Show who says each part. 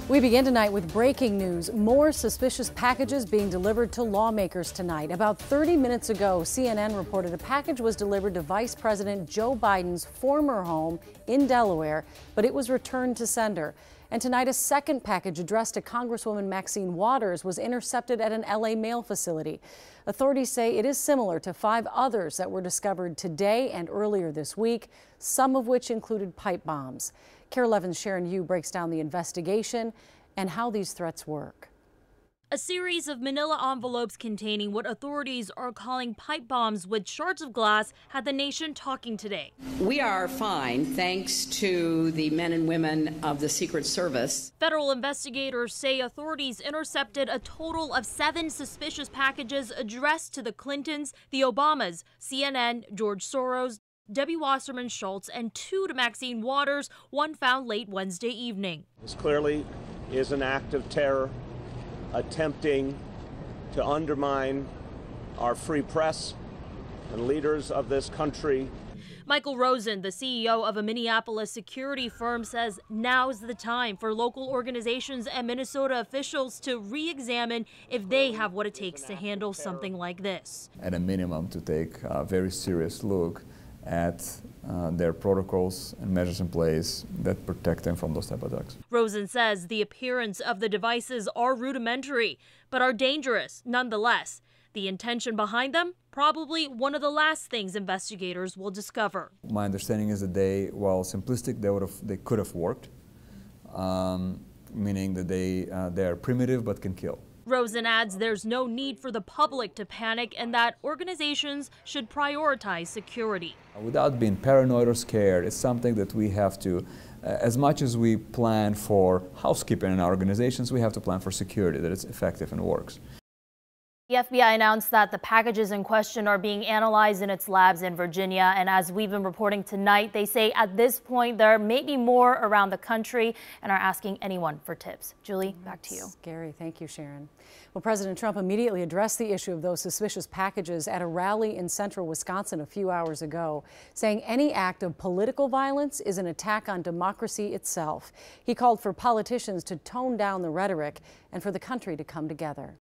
Speaker 1: We begin tonight with breaking news. More suspicious packages being delivered to lawmakers tonight. About 30 minutes ago, CNN reported a package was delivered to Vice President Joe Biden's former home in Delaware, but it was returned to sender. And tonight, a second package addressed to Congresswoman Maxine Waters was intercepted at an LA mail facility. Authorities say it is similar to 5 others that were discovered today and earlier this week, some of which included pipe bombs. KARE 11's Sharon Yu breaks down the investigation and how these threats work.
Speaker 2: A series of manila envelopes containing what authorities are calling pipe bombs with shards of glass had the nation talking today.
Speaker 3: We are fine thanks to the men and women of the Secret Service.
Speaker 2: Federal investigators say authorities intercepted a total of 7 suspicious packages addressed to the Clintons, the Obamas, CNN, George Soros, Debbie Wasserman Schultz, and 2 to Maxine Waters, one found late Wednesday evening.
Speaker 4: This clearly is an act of terror, attempting to undermine our free press and leaders of this country.
Speaker 2: Michael Rosen, the CEO of a Minneapolis security firm, says now's the time for local organizations and Minnesota officials to re-examine if they have what it takes to handle something like this.
Speaker 5: At a minimum, to take a very serious look at their protocols and measures in place that protect them from those type of attacks.
Speaker 2: Rosen says the appearance of the devices are rudimentary, but are dangerous nonetheless. The intention behind them, probably one of the last things investigators will discover.
Speaker 5: My understanding is that while simplistic, they could have worked, meaning that they are primitive but can kill.
Speaker 2: Rosen adds there's no need for the public to panic and that organizations should prioritize security.
Speaker 5: Without being paranoid or scared, it's something that we have to, as much as we plan for housekeeping in our organizations, we have to plan for security, that it's effective and works.
Speaker 2: The FBI announced that the packages in question are being analyzed in its labs in Virginia. And as we've been reporting tonight, they say at this point there may be more around the country and are asking anyone for tips. Julie, back to you.
Speaker 1: Scary. Thank you, Sharon. Well, President Trump immediately addressed the issue of those suspicious packages at a rally in central Wisconsin a few hours ago, saying any act of political violence is an attack on democracy itself. He called for politicians to tone down the rhetoric and for the country to come together.